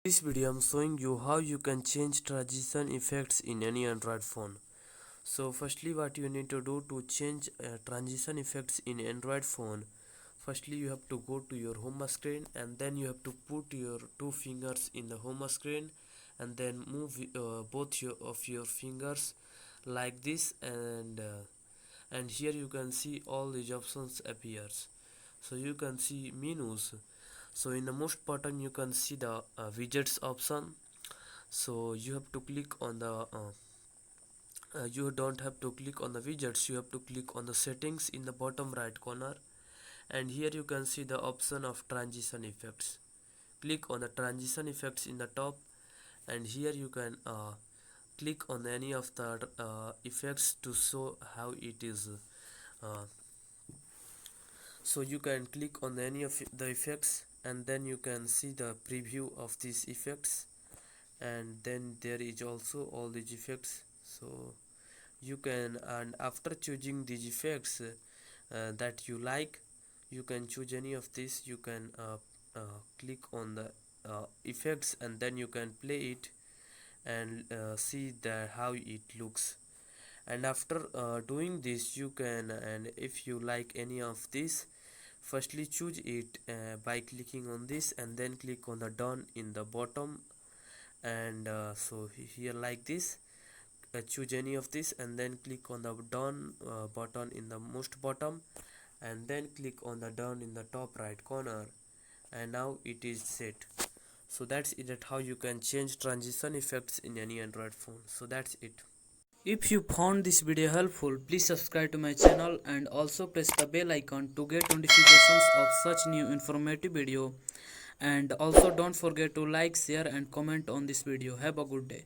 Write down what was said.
This video I'm showing you how you can change transition effects in any Android phone. So firstly what you need to do to change transition effects in Android phone, firstly you have to go to your home screen and then you have to put your two fingers in the home screen and then move both of your fingers like this, and here you can see all these options appears. So you can see menus. So in the most bottom you can see the widgets option. So you have to click on the you don't have to click on the widgets, you have to click on the settings in the bottom right corner, and here you can see the option of transition effects. Click on the transition effects in the top, and here you can click on any of the effects to show how it is. uh, so you can click on any of the effects and then you can see the preview of these effects, and then there is also all these effects. So you can, and after choosing these effects that you like, you can choose any of these. You can click on the effects and then you can play it and see the how it looks. And after doing this you can, and if you like any of this, firstly choose it by clicking on this and then click on the done in the bottom, and so here like this, choose any of this and then click on the done button in the most bottom, and then click on the done in the top right corner, and now it is set. So that's it, how you can change transition effects in any Android phone. So that's it. If you found this video helpful, please subscribe to my channel and also press the bell icon to get notifications of such new informative video. And also don't forget to like, share and comment on this video. Have a good day.